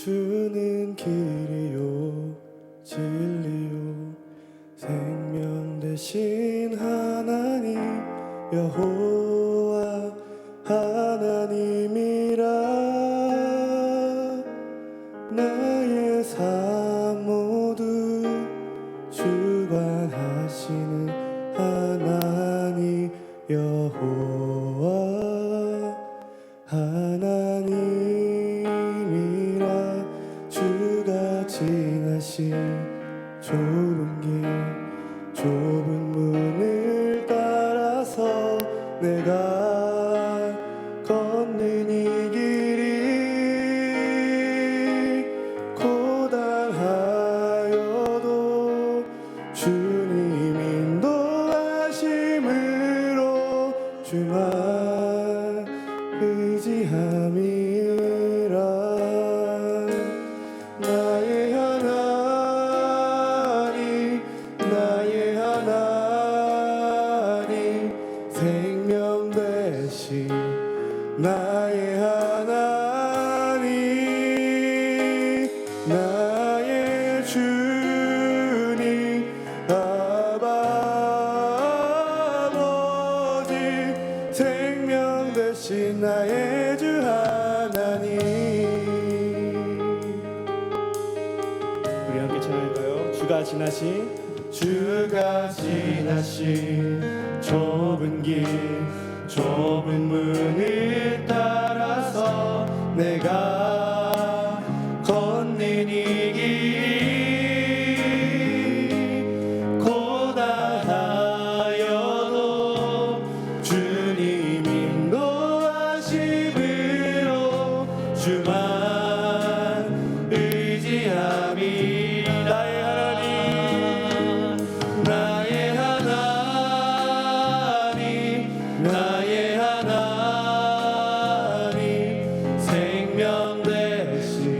주는 길이요 진리요 생명 되신 하나님 여호와 하나님이라. 나의 삶 모두 주관하시는 하나님 여호와 하나님이라. 주가 지나신 좁은 길 좁은 문을 따라서 내가 걷는 이 길이 고단하여도 주님 인도하심으로 주만 의지함이라. 나의 하나님 나의 하나님 생명 되신 나의 하나님 나의 주님 아바 아버지 생명 되신 나의 주 하나님. 우리 함께 찬양할까요? 주가 지나신 좁은 길 좁은 문을 따라서 내가 걷는 이 길 고단하여도 주님 인도하심으로 주만 의지함이. 나의 하나님 나의 하나님 나의 하나님 생명 되신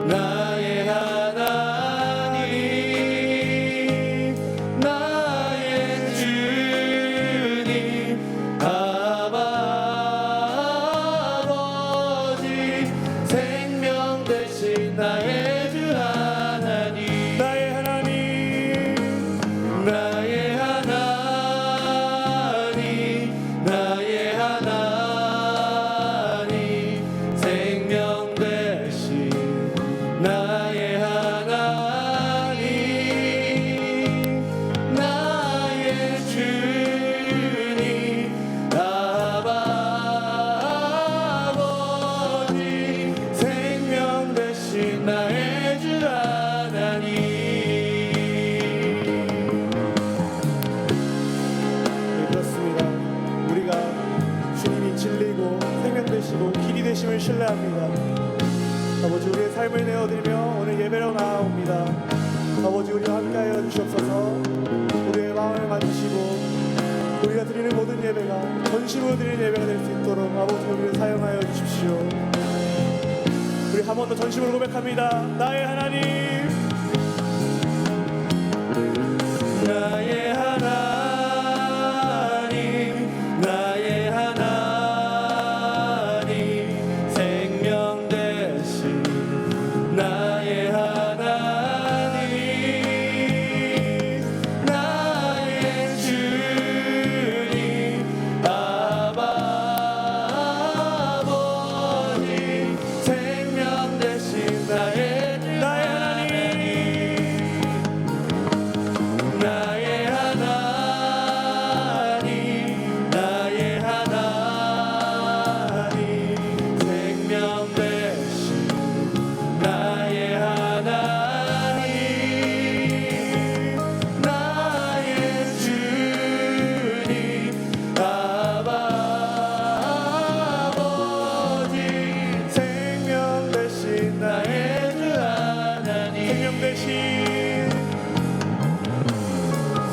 나의 하나님 나의 주님 아바 아버지 생명 되신 나의 주 하나님. 나의 하나님 나의 하나님 나의 하나님 생명 되신 나의 하나님 나의 주님 아바 아버지 생명 되신 나의 주 하나님. 네, 그렇습니다. 우리가 주님이 진리고 생명 되시고 길이 되심을 신뢰합니다. 아버지, 우리의 삶을 내어드리며 오늘 예배로 나아옵니다. 아버지, 우리와 함께하여 주시옵소서. 우리의 마음을 만지시고 우리가 드리는 모든 예배가 전심으로 드리는 예배가 될 수 있도록 아버지 우리를 사용하여 주십시오. 우리 한 번 더 전심으로 고백합니다. 나의 하나님 나의 하나님 나의 하나님 생명 되신 나의 하나님 나의 주님 아바 아버지 생명 되신 나의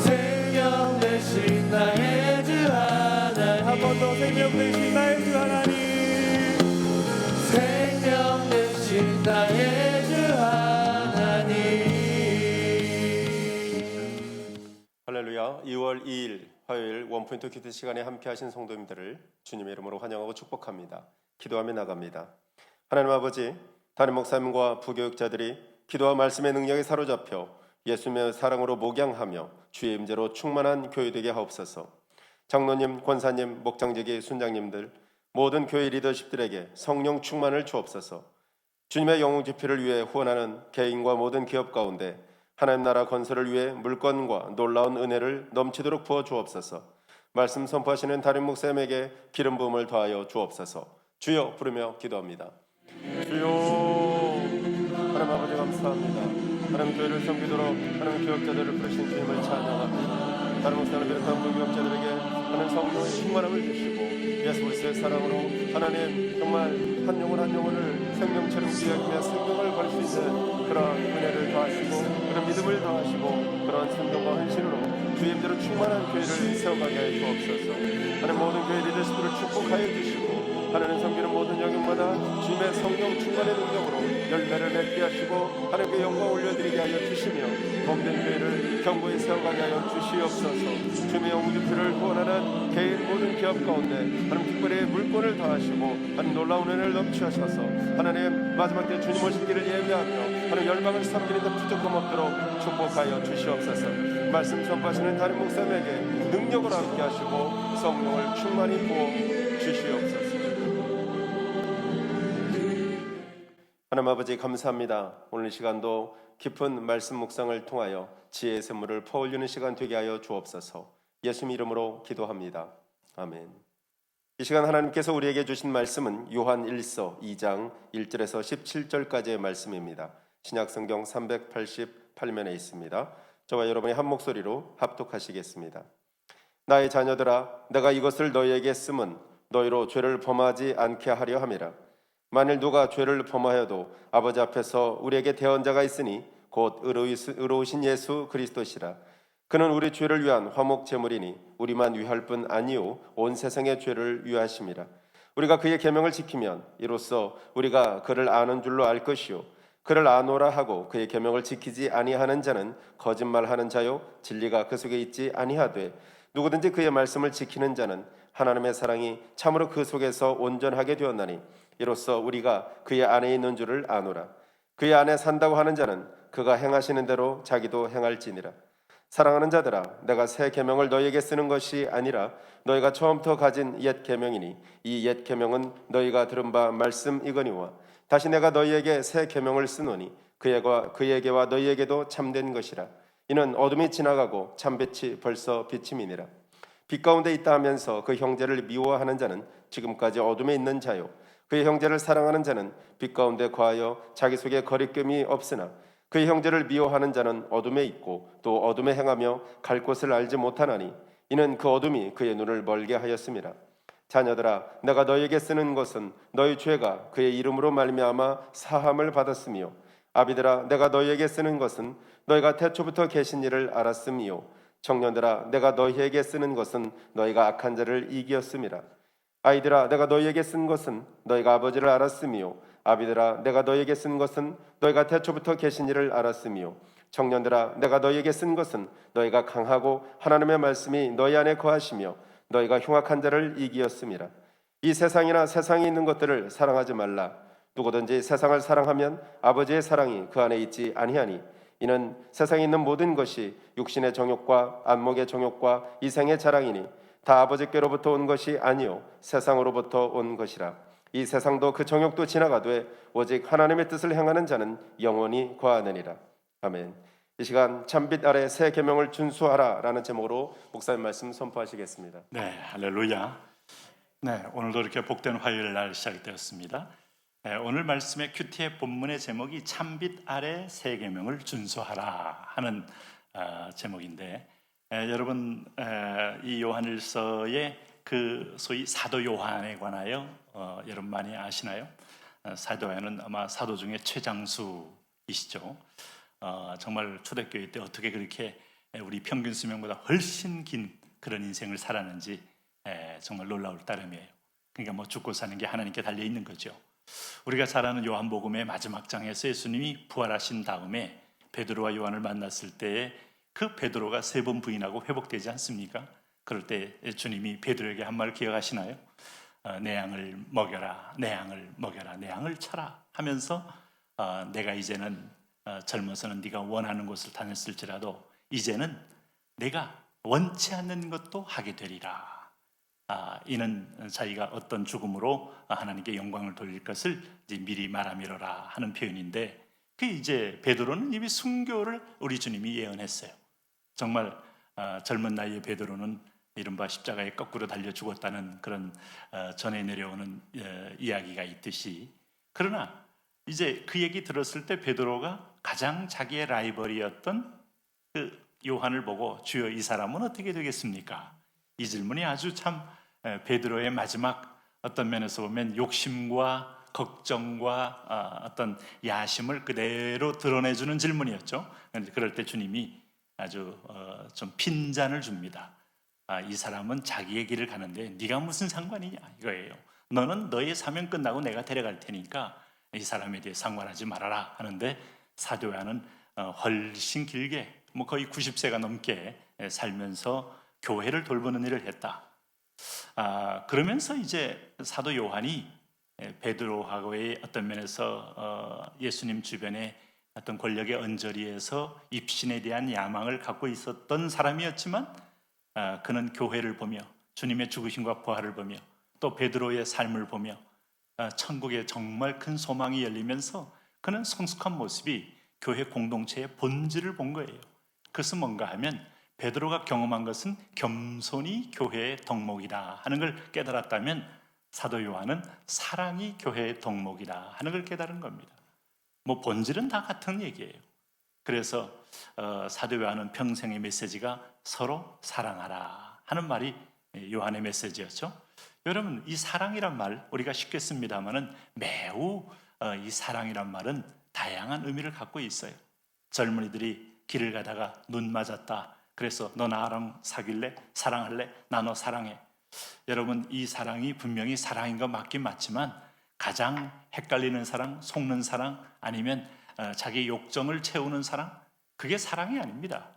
생명 되신 나의 주 하나님 생명 되신 나의 주 하나님. 할렐루야. 2월 2일 화요일 원포인트 기도 시간에 함께 하신 성도님들을 주님의 이름으로 환영하고 축복합니다. 기도하며 나갑니다. 하나님 아버지, 담임 목사님과 부교육자들이 기도와 말씀의 능력에 사로잡혀 예수님의 사랑으로 목양하며 주의 임재로 충만한 교회 되게 하옵소서. 장로님, 권사님, 목장직의 순장님들, 모든 교회 리더십들에게 성령 충만을 주옵소서. 주님의 영웅 집회를 위해 후원하는 개인과 모든 기업 가운데 하나님 나라 건설을 위해 물건과 놀라운 은혜를 넘치도록 부어 주옵소서. 말씀 선포하시는 담임 목사님에게 기름 부음을 더하여 주옵소서. 주여 부르며 기도합니다. 주여, 하나님 아버지 감사합니다. 하나님 교회를 섬기도록 하나님 교역자들을 부르신 주님을 찬양합니다. 다른 목사를 비롯한 부교역자들에게 하나님 성령의 충만함을 주시고 예수 그리스도의 사랑으로 하나님 정말 한 영혼 한 영혼을 생명처럼 귀하며 생명을 걸 수 있는 그런 은혜를 더하시고 그런 믿음을 더하시고 그런 생명과 헌신으로 주의 임재로 충만한 교회를 세워가게 하여 주옵소서. 하나님 모든 교회 리더십들을 축복하여 주시고 하나님 섬기는 모든 영역마다 주님의 성령 충만의 능력으로 열매를 맺게 하시고 하나님께 영광 올려드리게 하여 주시며 범된 교회를 견고히 세워가게 하여 주시옵소서. 주님의 영웅 집회를 후원하는 개인 모든 기업 가운데 하나님 특별히 물권을 더하시고 하나님 놀라운 은혜를 넘치하셔서 하나님 마지막 때 주님 오실 길을 예비하며 하나님 열방을 섬기는 데 부족함 없도록 축복하여 주시옵소서. 말씀 전파하시는 담임 목사님에게 능력을 함께 하시고 성령을 충만히 부어 주시옵소서. 하나님 아버지 감사합니다. 오늘 이 시간도 깊은 말씀 묵상을 통하여 지혜의 샘물을 퍼올리는 시간 되게 하여 주옵소서. 예수님 이름으로 기도합니다. 아멘. 이 시간 하나님께서 우리에게 주신 말씀은 요한 1서 2장 1절에서 17절까지의 말씀입니다. 신약성경 388면에 있습니다. 저와 여러분이 한 목소리로 합독하시겠습니다. 나의 자녀들아, 내가 이것을 너희에게 쓰면 너희로 죄를 범하지 않게 하려 함이라. 만일 누가 죄를 범하여도 아버지 앞에서 우리에게 대언자가 있으니 곧 의로우신 예수 그리스도시라. 그는 우리 죄를 위한 화목 제물이니 우리만 위할 뿐 아니요 온 세상의 죄를 위하심이라. 우리가 그의 계명을 지키면 이로써 우리가 그를 아는 줄로 알 것이요 그를 아노라 하고 그의 계명을 지키지 아니하는 자는 거짓말하는 자요 진리가 그 속에 있지 아니하되 누구든지 그의 말씀을 지키는 자는 하나님의 사랑이 참으로 그 속에서 온전하게 되었나니 이로써 우리가 그의 안에 있는 줄을 아노라. 그의 안에 산다고 하는 자는 그가 행하시는 대로 자기도 행할지니라. 사랑하는 자들아, 내가 새 계명을 너희에게 쓰는 것이 아니라 너희가 처음부터 가진 옛 계명이니 이 옛 계명은 너희가 들은 바 말씀이거니와 다시 내가 너희에게 새 계명을 쓰노니 그에게와 너희에게도 참된 것이라. 이는 어둠이 지나가고 참빛이 벌써 비침이니라. 빛 가운데 있다 하면서 그 형제를 미워하는 자는 지금까지 어둠에 있는 자요 그의 형제를 사랑하는 자는 빛 가운데 거하여 자기 속에 거리낌이 없으나 그의 형제를 미워하는 자는 어둠에 있고 또 어둠에 행하며 갈 곳을 알지 못하나니 이는 그 어둠이 그의 눈을 멀게 하였음이라. 자녀들아, 내가 너희에게 쓰는 것은 너희 죄가 그의 이름으로 말미암아 사함을 받았으며 아비들아, 내가 너희에게 쓰는 것은 너희가 태초부터 계신 일을 알았음이요 청년들아, 내가 너희에게 쓰는 것은 너희가 악한 자를 이기었음이라. 아이들아, 내가 너희에게 쓴 것은 너희가 아버지를 알았으며 아비들아, 내가 너희에게 쓴 것은 너희가 태초부터 계신 일을 알았으며 청년들아, 내가 너희에게 쓴 것은 너희가 강하고 하나님의 말씀이 너희 안에 거하시며 너희가 흉악한 자를 이기었음이라. 이 세상이나 세상에 있는 것들을 사랑하지 말라. 누구든지 세상을 사랑하면 아버지의 사랑이 그 안에 있지 아니하니 이는 세상에 있는 모든 것이 육신의 정욕과 안목의 정욕과 이생의 자랑이니 다 아버지께로부터 온 것이 아니요 세상으로부터 온 것이라. 이 세상도 그 정욕도 지나가되 오직 하나님의 뜻을 행하는 자는 영원히 거하느니라. 아멘. 이 시간 참빛 아래 새 계명을 준수하라 라는 제목으로 목사님 말씀 선포하시겠습니다. 네, 할렐루야. 네, 오늘도 이렇게 복된 화요일 날 시작되었습니다. 네, 오늘 말씀의 큐티의 본문의 제목이 참빛 아래 새 계명을 준수하라 하는 제목인데 여러분 이 요한일서의 그 소위 사도 요한에 관하여 여러분 많이 아시나요? 사도 요한은 아마 사도 중에 최장수이시죠. 정말 초대교회 때 어떻게 그렇게 우리 평균 수명보다 훨씬 긴 그런 인생을 살았는지 정말 놀라울 따름이에요. 그러니까 뭐 죽고 사는 게 하나님께 달려 있는 거죠. 우리가 잘 아는 요한복음의 마지막 장에서 예수님이 부활하신 다음에 베드로와 요한을 만났을 때에 그 베드로가 3번 부인하고 회복되지 않습니까? 그럴 때 주님이 베드로에게 한 말을 기억하시나요? 내 양을 먹여라, 내 양을 먹여라, 내 양을 쳐라 하면서 내가 이제는 젊어서는 네가 원하는 곳을 다녔을지라도 이제는 내가 원치 않는 것도 하게 되리라. 이는 자기가 어떤 죽음으로 하나님께 영광을 돌릴 것을 이제 미리 말하미로라 하는 표현인데, 그 이제 베드로는 이미 순교를 우리 주님이 예언했어요. 정말 젊은 나이에 베드로는 이른바 십자가에 거꾸로 달려 죽었다는 그런 전해 내려오는 이야기가 있듯이, 그러나 이제 그 얘기 들었을 때 베드로가 가장 자기의 라이벌이었던 그 요한을 보고 주여 이 사람은 어떻게 되겠습니까? 이 질문이 아주 참 베드로의 마지막 어떤 면에서 보면 욕심과 걱정과 어떤 야심을 그대로 드러내주는 질문이었죠. 그럴 때 주님이 아주 좀 핀잔을 줍니다. 이 사람은 자기의 길을 가는데 네가 무슨 상관이냐 이거예요. 너는 너의 사명 끝나고 내가 데려갈 테니까 이 사람에 대해 상관하지 말아라 하는데, 사도 요한은 훨씬 길게 거의 90세가 넘게 살면서 교회를 돌보는 일을 했다. 그러면서 이제 사도 요한이 베드로하고의 어떤 면에서 예수님 주변에 어떤 권력의 언저리에서 입신에 대한 야망을 갖고 있었던 사람이었지만, 그는 교회를 보며 주님의 죽으심과 부활을 보며 또 베드로의 삶을 보며 천국에 정말 큰 소망이 열리면서 그는 성숙한 모습이 교회 공동체의 본질을 본 거예요. 그것은 뭔가 하면 베드로가 경험한 것은 겸손이 교회의 덕목이다 하는 걸 깨달았다면, 사도 요한은 사랑이 교회의 덕목이다 하는 걸 깨달은 겁니다. 본질은 다 같은 얘기예요. 그래서 사도 요한은 평생의 메시지가 서로 사랑하라 하는 말이 요한의 메시지였죠. 여러분, 이 사랑이란 말 우리가 쉽게 씁니다만은 매우 이 사랑이란 말은 다양한 의미를 갖고 있어요. 젊은이들이 길을 가다가 눈 맞았다. 그래서 너 나랑 사귈래? 사랑할래? 나 너 사랑해. 여러분, 이 사랑이 분명히 사랑인 건 맞긴 맞지만 가장 헷갈리는 사랑, 속는 사랑, 아니면 자기 욕정을 채우는 사랑, 그게 사랑이 아닙니다.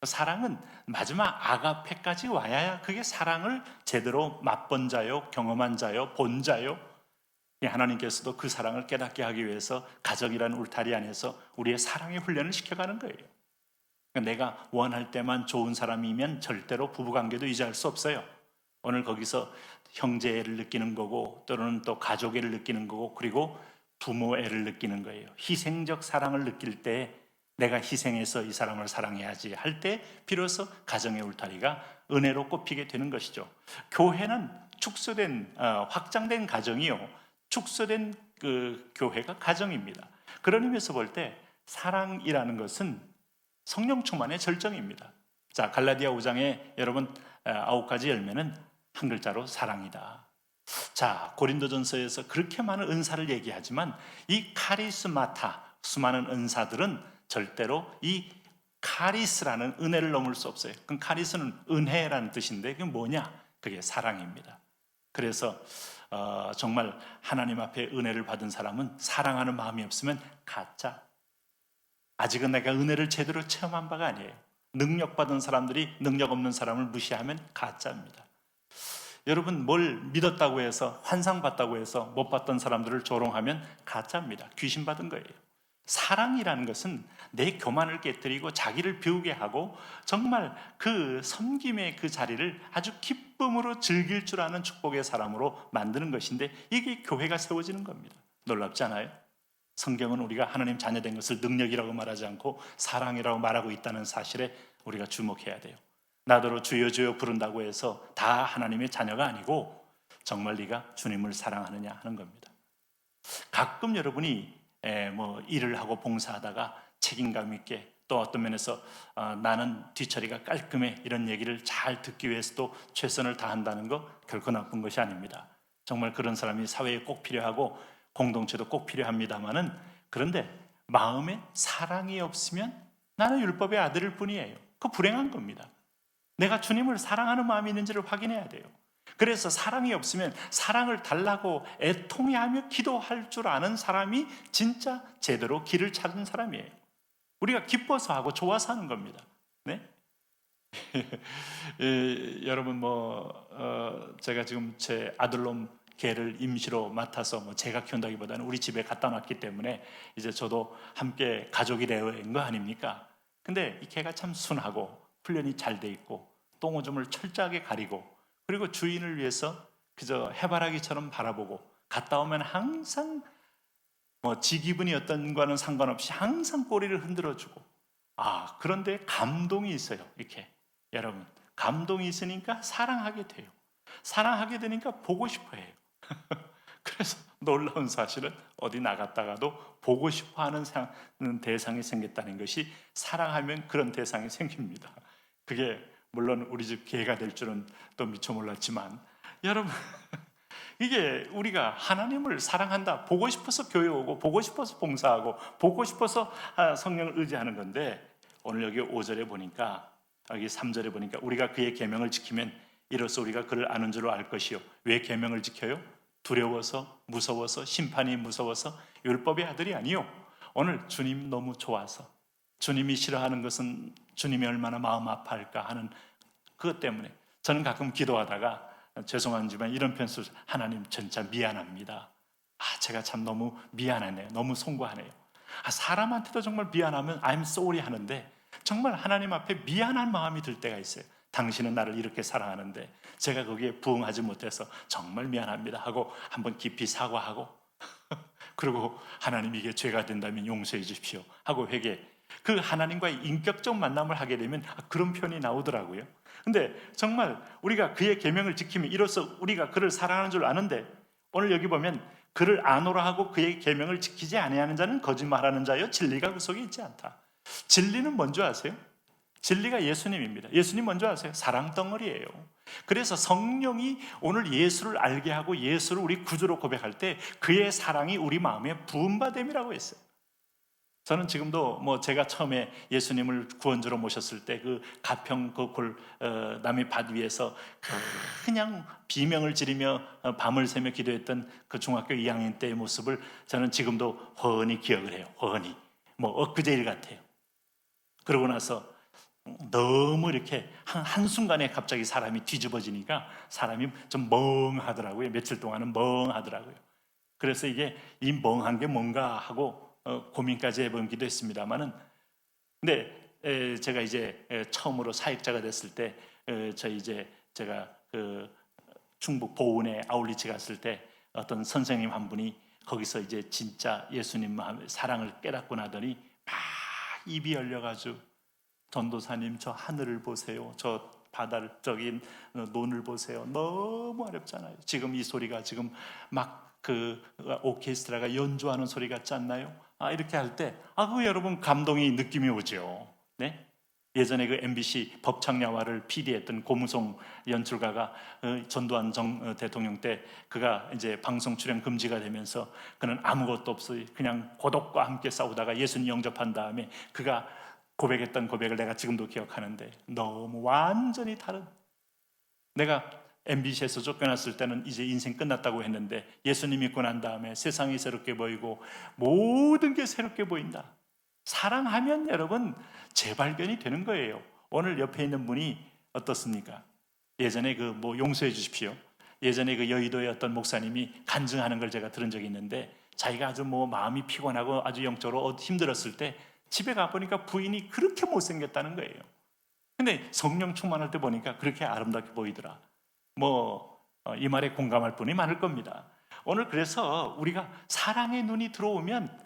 사랑은 마지막 아가페까지 와야 그게 사랑을 제대로 맛본 자요, 경험한 자요, 본 자요. 하나님께서도 그 사랑을 깨닫게 하기 위해서 가정이라는 울타리 안에서 우리의 사랑의 훈련을 시켜가는 거예요. 내가 원할 때만 좋은 사람이면 절대로 부부관계도 유지할 수 없어요. 오늘 거기서 형제애를 느끼는 거고, 또는 또 가족애를 느끼는 거고, 그리고 부모애를 느끼는 거예요. 희생적 사랑을 느낄 때 내가 희생해서 이 사람을 사랑해야지 할 때 비로소 가정의 울타리가 은혜로 꼽히게 되는 것이죠. 교회는 축소된 확장된 가정이요, 축소된 그 교회가 가정입니다. 그런 의미에서 볼 때 사랑이라는 것은 성령 충만의 절정입니다. 자, 갈라디아 5장에 여러분 9가지 열매는 한 글자로 사랑이다. 자, 고린도전서에서 그렇게 많은 은사를 얘기하지만 이 카리스마타, 수많은 은사들은 절대로 이 카리스라는 은혜를 넘을 수 없어요. 그럼 카리스는 은혜라는 뜻인데 그게 뭐냐? 그게 사랑입니다. 그래서 정말 하나님 앞에 은혜를 받은 사람은 사랑하는 마음이 없으면 가짜. 아직은 내가 은혜를 제대로 체험한 바가 아니에요. 능력받은 사람들이 능력 없는 사람을 무시하면 가짜입니다. 여러분, 뭘 믿었다고 해서, 환상받다고 해서 못 받던 사람들을 조롱하면 가짜입니다. 귀신 받은 거예요. 사랑이라는 것은 내 교만을 깨뜨리고 자기를 비우게 하고 정말 그 섬김의 그 자리를 아주 기쁨으로 즐길 줄 아는 축복의 사람으로 만드는 것인데, 이게 교회가 세워지는 겁니다. 놀랍지 않아요? 성경은 우리가 하나님 자녀된 것을 능력이라고 말하지 않고 사랑이라고 말하고 있다는 사실에 우리가 주목해야 돼요. 나더러 주여 주여 부른다고 해서 다 하나님의 자녀가 아니고 정말 네가 주님을 사랑하느냐 하는 겁니다. 가끔 여러분이 일을 하고 봉사하다가 책임감 있게, 또 어떤 면에서 나는 뒤처리가 깔끔해, 이런 얘기를 잘 듣기 위해서도 최선을 다한다는 거 결코 나쁜 것이 아닙니다. 정말 그런 사람이 사회에 꼭 필요하고 공동체도 꼭 필요합니다만은, 그런데 마음에 사랑이 없으면 나는 율법의 아들일 뿐이에요. 그거 불행한 겁니다. 내가 주님을 사랑하는 마음이 있는지를 확인해야 돼요. 그래서 사랑이 없으면 사랑을 달라고 애통해하며 기도할 줄 아는 사람이 진짜 제대로 길을 찾은 사람이에요. 우리가 기뻐서 하고 좋아서 하는 겁니다. 네? 여러분 제가 지금 제 아들놈 개를 임시로 맡아서 뭐 제가 키운다기보다는 우리 집에 갖다 놨기 때문에 이제 저도 함께 가족이 되는 거 아닙니까? 근데 이 개가 참 순하고 훈련이 잘 돼 있고 똥오줌을 철저하게 가리고 그리고 주인을 위해서 그저 해바라기처럼 바라보고 갔다 오면 항상 뭐 지 기분이 어떤 거는 상관없이 항상 꼬리를 흔들어주고 그런데 감동이 있어요. 이렇게 여러분 감동이 있으니까 사랑하게 돼요. 사랑하게 되니까 보고 싶어 해요. 그래서 놀라운 사실은 어디 나갔다가도 보고 싶어 하는 대상이 생겼다는 것이 사랑하면 그런 대상이 생깁니다. 그게 물론 우리 집 개가 될 줄은 또 미처 몰랐지만 여러분 이게 우리가 하나님을 사랑한다, 보고 싶어서 교회 오고 보고 싶어서 봉사하고 보고 싶어서 성령을 의지하는 건데 오늘 여기 5절에 보니까 여기 3절에 보니까 우리가 그의 계명을 지키면 이로써 우리가 그를 아는 줄로 알 것이요. 왜 계명을 지켜요? 두려워서, 무서워서, 심판이 무서워서 율법의 아들이 아니요. 오늘 주님 너무 좋아서 주님이 싫어하는 것은 주님이 얼마나 마음 아파할까 하는 그것 때문에 저는 가끔 기도하다가 죄송하지만 이런 표현 쓰죠. 하나님 진짜 미안합니다. 제가 참 너무 미안하네요. 너무 송구하네요. 사람한테도 정말 미안하면 I'm sorry 하는데 정말 하나님 앞에 미안한 마음이 들 때가 있어요. 당신은 나를 이렇게 사랑하는데 제가 거기에 부응하지 못해서 정말 미안합니다 하고 한번 깊이 사과하고 그리고 하나님 이게 죄가 된다면 용서해 주십시오 하고 회개. 그 하나님과의 인격적 만남을 하게 되면 그런 표현이 나오더라고요. 근데 정말 우리가 그의 계명을 지키면 이로써 우리가 그를 사랑하는 줄 아는데 오늘 여기 보면 그를 아노라 하고 그의 계명을 지키지 아니하는 자는 거짓말하는 자요 진리가 그 속에 있지 않다. 진리는 뭔지 아세요? 진리가 예수님입니다. 예수님 뭔지 아세요? 사랑 덩어리예요. 그래서 성령이 오늘 예수를 알게 하고 예수를 우리 구주로 고백할 때 그의 사랑이 우리 마음에 부음받음이라고 했어요. 저는 지금도 뭐 제가 처음에 예수님을 구원주로 모셨을 때 그 가평 그 남의 밭 위에서 그냥 비명을 지르며 밤을 새며 기도했던 그 중학교 2학년 때의 모습을 저는 지금도 훤히 기억을 해요. 훤히 뭐 엊그제 일 같아요. 그러고 나서 너무 이렇게 한순간에 갑자기 사람이 뒤집어지니까 사람이 좀 멍하더라고요. 며칠 동안은 멍하더라고요. 그래서 이게 이 멍한 게 뭔가 하고 고민까지 해보기도 했습니다만은 근데 제가 이제 처음으로 사역자가 됐을 때 제가 그 충북 보은에 아울리치 갔을 때 어떤 선생님 한 분이 거기서 이제 진짜 예수님 마음의 사랑을 깨닫고 나더니 막 입이 열려가지고 전도사님 저 하늘을 보세요. 저 바다를 저기 논을 보세요. 너무 어렵잖아요. 지금 이 소리가 지금 막 그 오케스트라가 연주하는 소리 같지 않나요? 이렇게 할 때 그 여러분 감동이 느낌이 오죠. 네? 예전에 그 MBC 법창야화를 PD했던 고무송 연출가가 전두환 대통령 때 그가 이제 방송 출연 금지가 되면서 그는 아무것도 없이 그냥 고독과 함께 싸우다가 예수님 영접한 다음에 그가 고백했던 고백을 내가 지금도 기억하는데 너무 완전히 다른 내가 MBC에서 쫓겨났을 때는 이제 인생 끝났다고 했는데 예수님 믿고 난 다음에 세상이 새롭게 보이고 모든 게 새롭게 보인다. 사랑하면 여러분 재발견이 되는 거예요. 오늘 옆에 있는 분이 어떻습니까? 예전에 그 뭐 용서해 주십시오. 예전에 그 여의도의 어떤 목사님이 간증하는 걸 제가 들은 적이 있는데 자기가 아주 뭐 마음이 피곤하고 아주 영적으로 힘들었을 때 집에 가보니까 부인이 그렇게 못생겼다는 거예요. 근데 성령 충만할 때 보니까 그렇게 아름답게 보이더라. 이 말에 공감할 분이 많을 겁니다. 오늘 그래서 우리가 사랑의 눈이 들어오면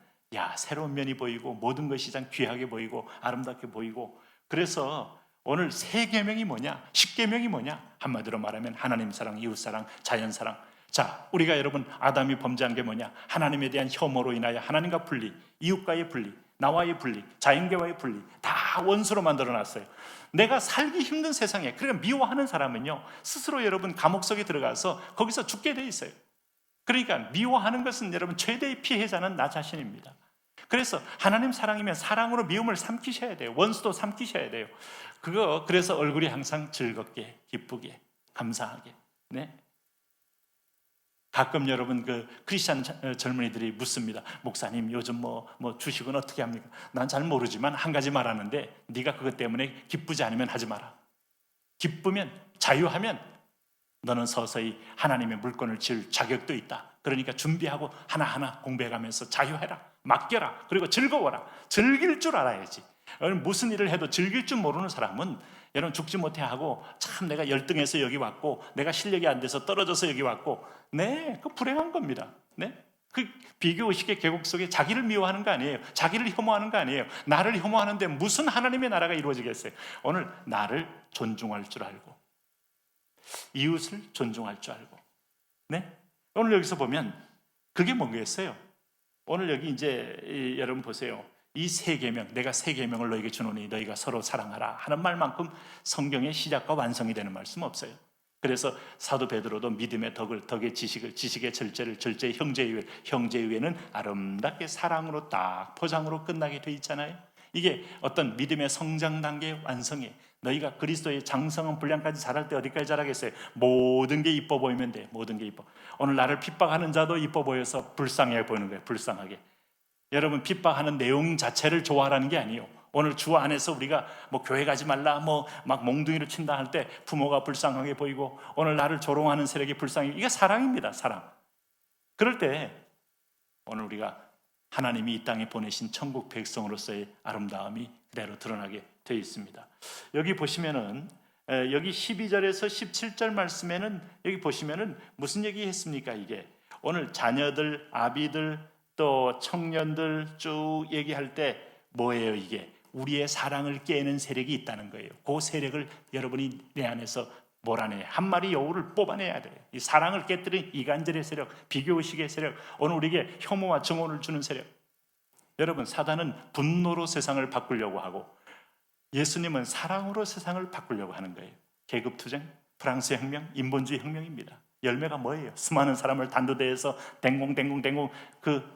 새로운 면이 보이고 모든 것이 참 귀하게 보이고 아름답게 보이고 그래서 오늘 세 계명이 뭐냐? 10계명이 뭐냐? 한마디로 말하면 하나님 사랑, 이웃 사랑, 자연 사랑. 자, 우리가 여러분 아담이 범죄한 게 뭐냐? 하나님에 대한 혐오로 인하여 하나님과 분리, 이웃과의 분리, 나와의 분리, 자연계와의 분리 다 원수로 만들어놨어요. 내가 살기 힘든 세상에 그러니까 미워하는 사람은요 스스로 여러분 감옥 속에 들어가서 거기서 죽게 돼 있어요. 그러니까 미워하는 것은 여러분 최대의 피해자는 나 자신입니다. 그래서 하나님 사랑이면 사랑으로 미움을 삼키셔야 돼요. 원수도 삼키셔야 돼요. 그래서 얼굴이 항상 즐겁게 기쁘게 감사하게. 네. 가끔 여러분 그 크리스찬 젊은이들이 묻습니다. 목사님 요즘 뭐 주식은 어떻게 합니까? 난 잘 모르지만 한 가지 말하는데 네가 그것 때문에 기쁘지 않으면 하지 마라. 기쁘면 자유하면 너는 서서히 하나님의 물건을 지을 자격도 있다. 그러니까 준비하고 하나하나 공부해가면서 자유해라, 맡겨라, 그리고 즐거워라. 즐길 줄 알아야지. 무슨 일을 해도 즐길 줄 모르는 사람은 여러분 죽지 못해 하고 참 내가 열등해서 여기 왔고 내가 실력이 안 돼서 떨어져서 여기 왔고, 네, 그 불행한 겁니다. 네, 그 비교의식의 계곡 속에 자기를 미워하는 거 아니에요. 자기를 혐오하는 거 아니에요. 나를 혐오하는데 무슨 하나님의 나라가 이루어지겠어요. 오늘 나를 존중할 줄 알고 이웃을 존중할 줄 알고, 네, 오늘 여기서 보면 그게 뭐겠어요? 오늘 여기 이제 여러분 보세요. 이 세 계명, 내가 세 계명을 너에게 주노니 너희가 서로 사랑하라 하는 말만큼 성경의 시작과 완성이 되는 말씀 없어요. 그래서 사도 베드로도 믿음의 덕의 지식을, 지식의 절제를, 절제의 형제의 의를, 형제의 의는 아름답게 사랑으로 딱 포장으로 끝나게 돼 있잖아요. 이게 어떤 믿음의 성장 단계의 완성이에요. 너희가 그리스도의 장성한 분량까지 자랄 때 어디까지 자라겠어요? 모든 게 이뻐 보이면 돼. 모든 게 이뻐. 오늘 나를 핍박하는 자도 이뻐 보여서 불쌍해 보이는 거예요. 불쌍하게. 여러분, 핍박하는 내용 자체를 좋아하라는 게 아니에요. 오늘 주 안에서 우리가 뭐 교회 가지 말라, 뭐 막 몽둥이를 친다 할 때 부모가 불쌍하게 보이고 오늘 나를 조롱하는 세력이 불쌍해, 이게 사랑입니다. 사랑. 그럴 때 오늘 우리가 하나님이 이 땅에 보내신 천국 백성으로서의 아름다움이 그대로 드러나게 되어 있습니다. 여기 보시면은 여기 12절에서 17절 말씀에는 여기 보시면은 무슨 얘기 했습니까? 이게 오늘 자녀들, 아비들, 또 청년들 쭉 얘기할 때 뭐예요? 이게 우리의 사랑을 깨는 세력이 있다는 거예요. 그 세력을 여러분이 내 안에서 몰아내야, 한 마리 여우를 뽑아내야 돼요. 이 사랑을 깨뜨린 이간질의 세력, 비교의식의 세력, 오늘 우리에게 혐오와 증오를 주는 세력. 여러분, 사단은 분노로 세상을 바꾸려고 하고 예수님은 사랑으로 세상을 바꾸려고 하는 거예요. 계급투쟁, 프랑스 혁명, 인본주의 혁명입니다. 열매가 뭐예요? 수많은 사람을 단두대에서 댕공 그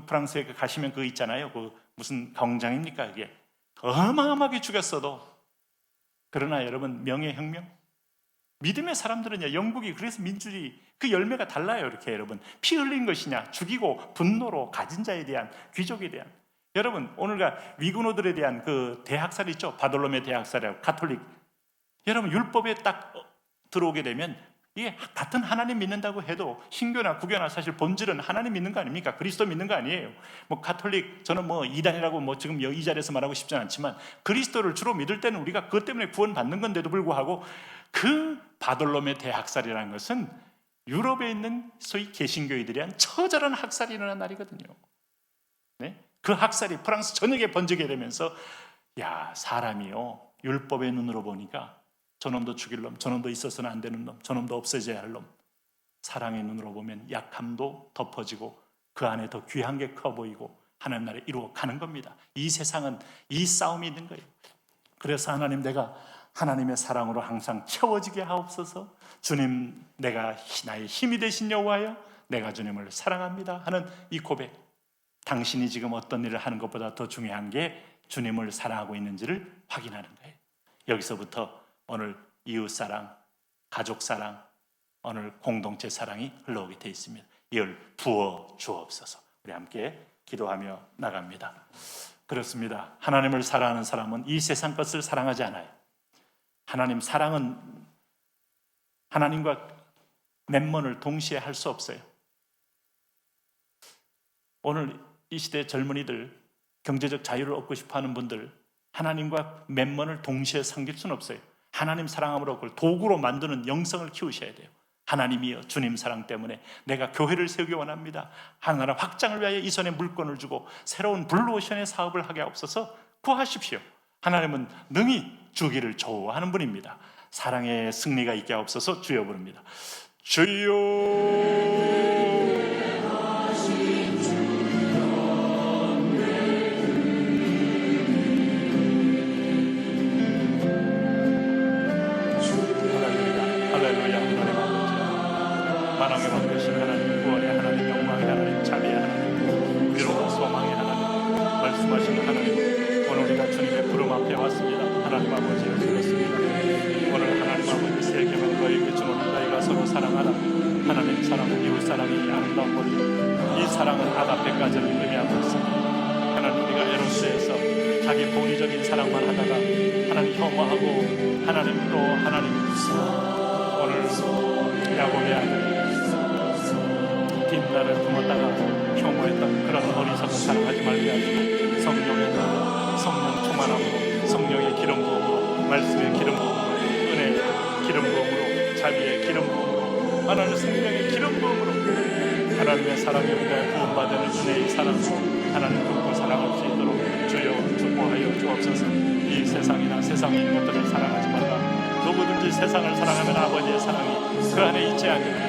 프랑스에 가시면 그거 있잖아요. 그 무슨 광장입니까? 이게 어마어마하게 죽였어도, 그러나 여러분, 명예혁명, 믿음의 사람들은요, 영국이 그래서 민주주의 그 열매가 달라요. 이렇게 여러분, 피 흘린 것이냐, 죽이고 분노로 가진 자에 대한, 귀족에 대한. 여러분, 오늘가 위근호들에 대한 그 대학살 있죠? 바돌로메 대학살이라고, 가톨릭. 여러분, 율법에 딱 들어오게 되면 이게 같은 하나님 믿는다고 해도 신교나 구교나 사실 본질은 하나님 믿는 거 아닙니까? 그리스도 믿는 거 아니에요. 뭐 가톨릭, 저는 뭐 이단이라고 뭐 지금 이 자리에서 말하고 싶지 않지만 그리스도를 주로 믿을 때는 우리가 그것 때문에 구원받는 건데도 불구하고 그 바돌로메 대학살이라는 것은 유럽에 있는 소위 개신교인들에 대한 처절한 학살이 일어난 날이거든요. 네? 그 학살이 프랑스 전역에 번지게 되면서 야, 사람이요, 율법의 눈으로 보니까 저놈도 죽일 놈, 저놈도 있어서는 안 되는 놈, 저놈도 없어져야 할 놈. 사랑의 눈으로 보면 약함도 덮어지고 그 안에 더 귀한 게 커 보이고 하나님 나라에 이루어 가는 겁니다. 이 세상은 이 싸움이 있는 거예요. 그래서 하나님, 내가 하나님의 사랑으로 항상 채워지게 하옵소서. 주님, 내가 나의 힘이 되신 여호와여, 내가 주님을 사랑합니다 하는 이 고백. 당신이 지금 어떤 일을 하는 것보다 더 중요한 게 주님을 사랑하고 있는지를 확인하는 거예요. 여기서부터 오늘 이웃사랑, 가족사랑, 오늘 공동체 사랑이 흘러오게 되어 있습니다. 이를 부어 주옵소서. 우리 함께 기도하며 나갑니다. 그렇습니다. 하나님을 사랑하는 사람은 이 세상 것을 사랑하지 않아요. 하나님 사랑은 하나님과 멤먼을 동시에 할 수 없어요. 오늘 이 시대 젊은이들, 경제적 자유를 얻고 싶어하는 분들, 하나님과 멤먼을 동시에 섬길 수는 없어요. 하나님 사랑함으로 그걸 도구로 만드는 영성을 키우셔야 돼요. 하나님이여, 주님 사랑 때문에 내가 교회를 세우기 원합니다. 하나님 확장을 위하여 이 손에 물건을 주고 새로운 블루오션의 사업을 하게 하옵소서. 구하십시오. 하나님은 능히 주기를 좋아하는 분입니다. 사랑의 승리가 있게 하옵소서. 주여 부릅니다. 주여. 만왕의 왕 되신 하나님, 구원의 하나님, 영광의 하나님, 자비의 하나님, 위로와 소망의 하나님, 말씀하시는 하나님, 오늘 우리가 주님의 부름 앞에 왔습니다. 하나님 아버지, 그렇습니다. 오늘 하나님 아버지 세 계명 너희에게 주노니 너희가 서로 사랑하라. 하나님 사랑은 이웃 사랑이 아름다운 권리. 이 사랑은 아가페까지를 의미하고 있습니다. 하나님, 우리가 에로스에서 자기 본의적인 사랑만 하다가 하나님 혐오하고 하나님 또 하나님 오늘 야곱의 아들 뒷날을 품었다가 혐오했던 그런 어리석은 사랑하지 말게 하시고 성령의 능력, 성령 충만함으로, 성령의 기름 부음으로, 말씀의 기름 부음으로, 은혜의 기름 부음으로, 자비의 기름 부음으로, 하나님의 생명의 기름 부음으로, 하나님의 사랑에 의해 부음받는 은혜의 사랑으로 하나님 돕고 사랑할 수 있도록 주여 축복하여 주옵소서. 이 세상이나 세상의 인것들을 사랑하지 말라. 누구든지 세상을 사랑하면 아버지의 사랑이 그 안에 있지 않느니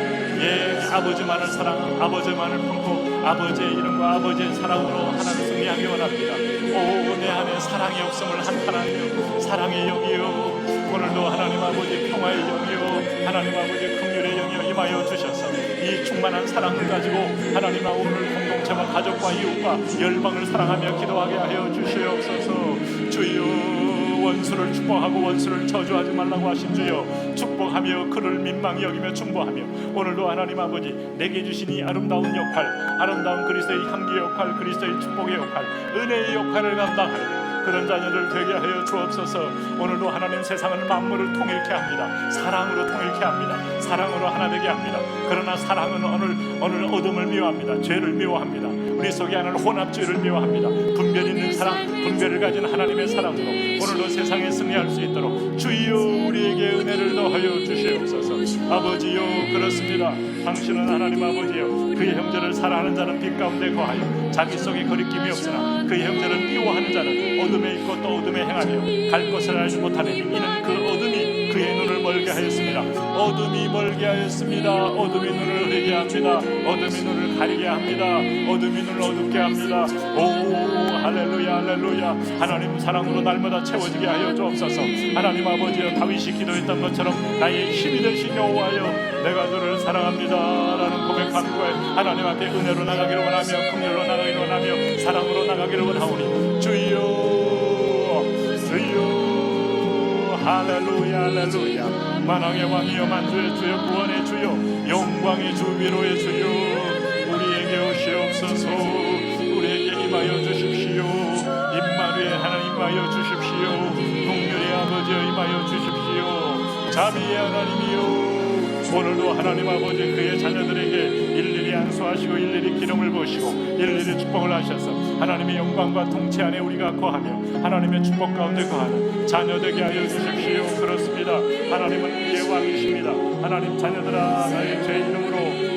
아버지만을 사랑, 아버지만을 품고 아버지의 이름과 아버지의 사랑으로 하나님 승리하기 원합니다. 오, 내 안에 사랑이 없음을 한탄하며 사랑의 영이여, 오늘도 하나님 아버지 평화의 영이여, 하나님 아버지 긍휼의 영이여 임하여 주셔서 이 충만한 사랑을 가지고 하나님 오늘 공동체와 가족과 이웃과 열방을 사랑하며 기도하게 하여 주시옵소서. 주여, 원수를 축복하고 원수를 저주하지 말라고 하신 주여, 축복하며 그를 민망히 여기며 충보하며 오늘도 하나님 아버지 내게 주신 이 아름다운 역할, 아름다운 그리스도의 향기 역할, 그리스도의 축복의 역할, 은혜의 역할을 감당하는 그런 자녀들 되게 하여 주옵소서. 오늘도 하나님 세상을 만물을 통일케 합니다. 사랑으로 통일케 합니다. 사랑으로 하나 되게 합니다. 그러나 사랑은 오늘 어둠을 미워합니다. 죄를 미워합니다. 우리 속에 하는 혼합주의를 미워합니다. 분별 있는 사랑, 분별을 가진 하나님의 사랑으로 오늘도 세상에 승리할 수 있도록 주여 우리에게 은혜를 더하여 주시옵소서. 아버지요, 그렇습니다. 당신은 하나님 아버지요, 그의 형제를 사랑하는 자는 빛 가운데 거하여 자기 속에 거리낌이 없으나 그의 형제를 미워하는 자는 어둠에 있고 또 어둠에 행하며 갈 것을 알지 못하느니 이는 그 어둠이 그의 눈을 멀게 하였습니다. 어둠이 멀게 하였습니다. 어둠이 눈을 흐리게 합니다. 어둠이 눈을 가리게 합니다. 어둠이 눈을 어둡게 합니다. 오, 할렐루야, 할렐루야. 하나님 사랑으로 날마다 채워지게 하여 주옵소서. 하나님 아버지여, 다윗이 기도했던 것처럼 나의 힘이 되신 여호와여, 내가 주를 사랑합니다 라는 고백한 후에 하나님 앞에 은혜로 나가기를 원하며 긍휼로 나가기를 원하며 사랑으로 나가기를 원하오니 주여, 주여, 할렐루야, 할렐루야. 만왕의 왕이여, 만주의 주여, 구원의 주여, 영광의 주, 위로의 주여, 우리에게 오시옵소서. 우리에게 임하여 주십시오. 임마누엘 하나님 임하여 주십시오. 긍휼의 아버지여 임하여 주십시오. 자비의 하나님이여, 오늘도 하나님 아버지 그의 자녀들에게 일일이 안수하시고 일일이 기름을 부으시고 일일이 축복을 하셔서 하나님의 영광과 통치 안에 우리가 거하며 하나님의 축복 가운데 거하는 자녀 되게 하여 주십시오. 그렇습니다. 하나님은 우리의 왕이십니다. 하나님 자녀들아, 나의 죄 이름으로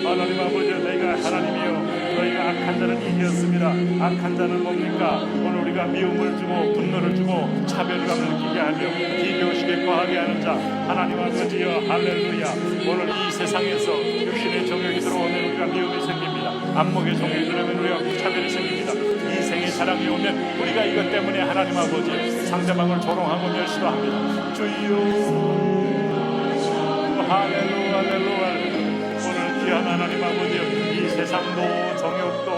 하나님 아버지 너희가 하나님이여, 너희가 악한 자는 이기었습니다. 악한 자는 뭡니까? 오늘 우리가 미움을 주고 분노를 주고 차별감을 느끼게 하며 비교식에 거하게 하는 자 하나님 아버지여, 할렐루야. 오늘 이 세상에서 육신의 정욕이 들어오면 우리가 미움이 생깁니다. 안목의 정욕이 들어오면 우리가 차별이 생깁니다. 이 생의 사랑이 오면 우리가 이것 때문에 하나님 아버지 상대방을 조롱하고 멸시도 합니다. 주여, 할렐루야, 할렐루야. 오늘 귀한 하나님 아버지여, 이 세상도 정욕도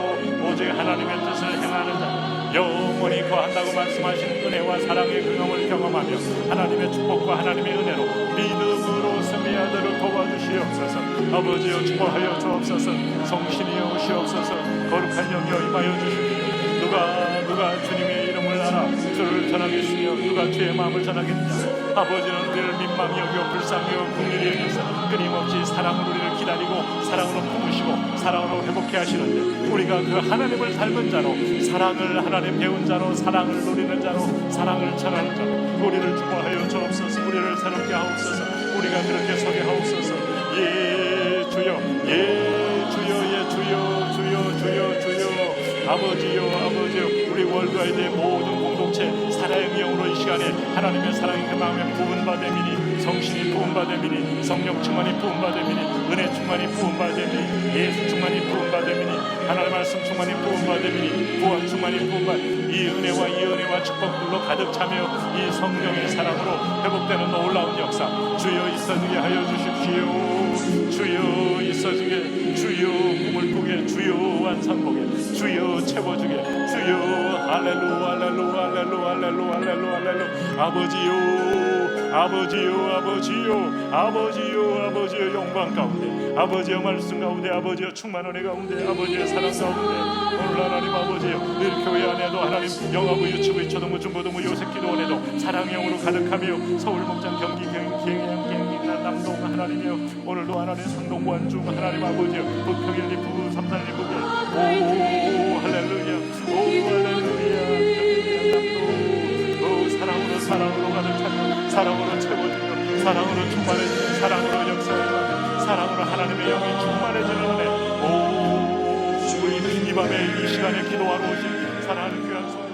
오직 하나님의 뜻을 행하는 자 영원히 거한다고 말씀하신 은혜와 사랑의 근원을 경험하며 하나님의 축복과 하나님의 은혜로 믿음으로 승리하도록 도와주시옵소서. 아버지여 축복하여 주옵소서. 성신이여 오시옵소서. 거룩한 영이여 임하여 주십시오. 누가 주님의 이름을 알아 주를 전하겠으며 누가 주의 마음을 전하겠느냐. 아버지는 우리를 민망히 여겨 불쌍히 여겨 긍휼히 여겨서 끊임없이 사랑으로 우리를 기다리고 사랑으로 품으시고 사랑으로 회복해 하시는데 우리가 그 하나님을 닮은 자로, 사랑을 하나님 배운 자로, 사랑을 누리는 자로, 사랑을 전하는 자로 우리를 축복하여 주옵소서. 우리를 새롭게 하옵소서. 우리가 그렇게 서게 하옵소서. 예 주여, 예 주여, 예 주여, 주여, 주여, 주여. 아버지요, 아버지요. 우리 월드와이드의 모든 공동체 사랑의 영으로 이 시간에 하나님의 사랑의 그 마음에 부은받음이니, 성신이 부은받음이니, 성령 충만이 부은받음이니, 은혜 충만이 부은받음이니, 예수 충만이 부은받음이니, 하나님의 말씀 충만이 부은받음이니, 구원 충만이 부은받음이니, 이 은혜와 축복들로 가득 차며 이 성령의 사랑으로 회복되는 놀라운 역사 주여 있어지게 하여 주십시오. 주여 있어지게, 주여 꿈을 꾸게, 주여 완성보게, 주여 채워주게, 주여 할렐루야, 할렐루야, 할렐루야, 할렐루야, 할렐루야, 할렐루야. 아버지요, 아버지요, 아버지요, 아버지요, 아버지요, 영광 가운데, 아버지의 말씀 가운데, 아버지의 충만 은혜 가운데, 아버지의 사랑 가운데 오늘 하나님 아버지요, 늘 교회 안에도 하나님 영화부 유튜브 초등부 중고등부 요셉 기도원에도 사랑의 영으로 가득하며 서울 목장 경기 경영 남동 하나님이여, 오늘도 하나님 상동관 중 하나님 아버지여, 북평일리 부부 삼산리 부부, 오 할렐루야, 오 할렐루야. 남동 사랑으로 사랑으로 가득 차며 사랑으로 채워지며 사랑으로 충만해지며 사랑으로 역사하며 사랑으로 하나님의 영이 충만해지는 은혜. 오, 이 밤에 이 시간에 기도하러 오신 사랑하는 귀한 성도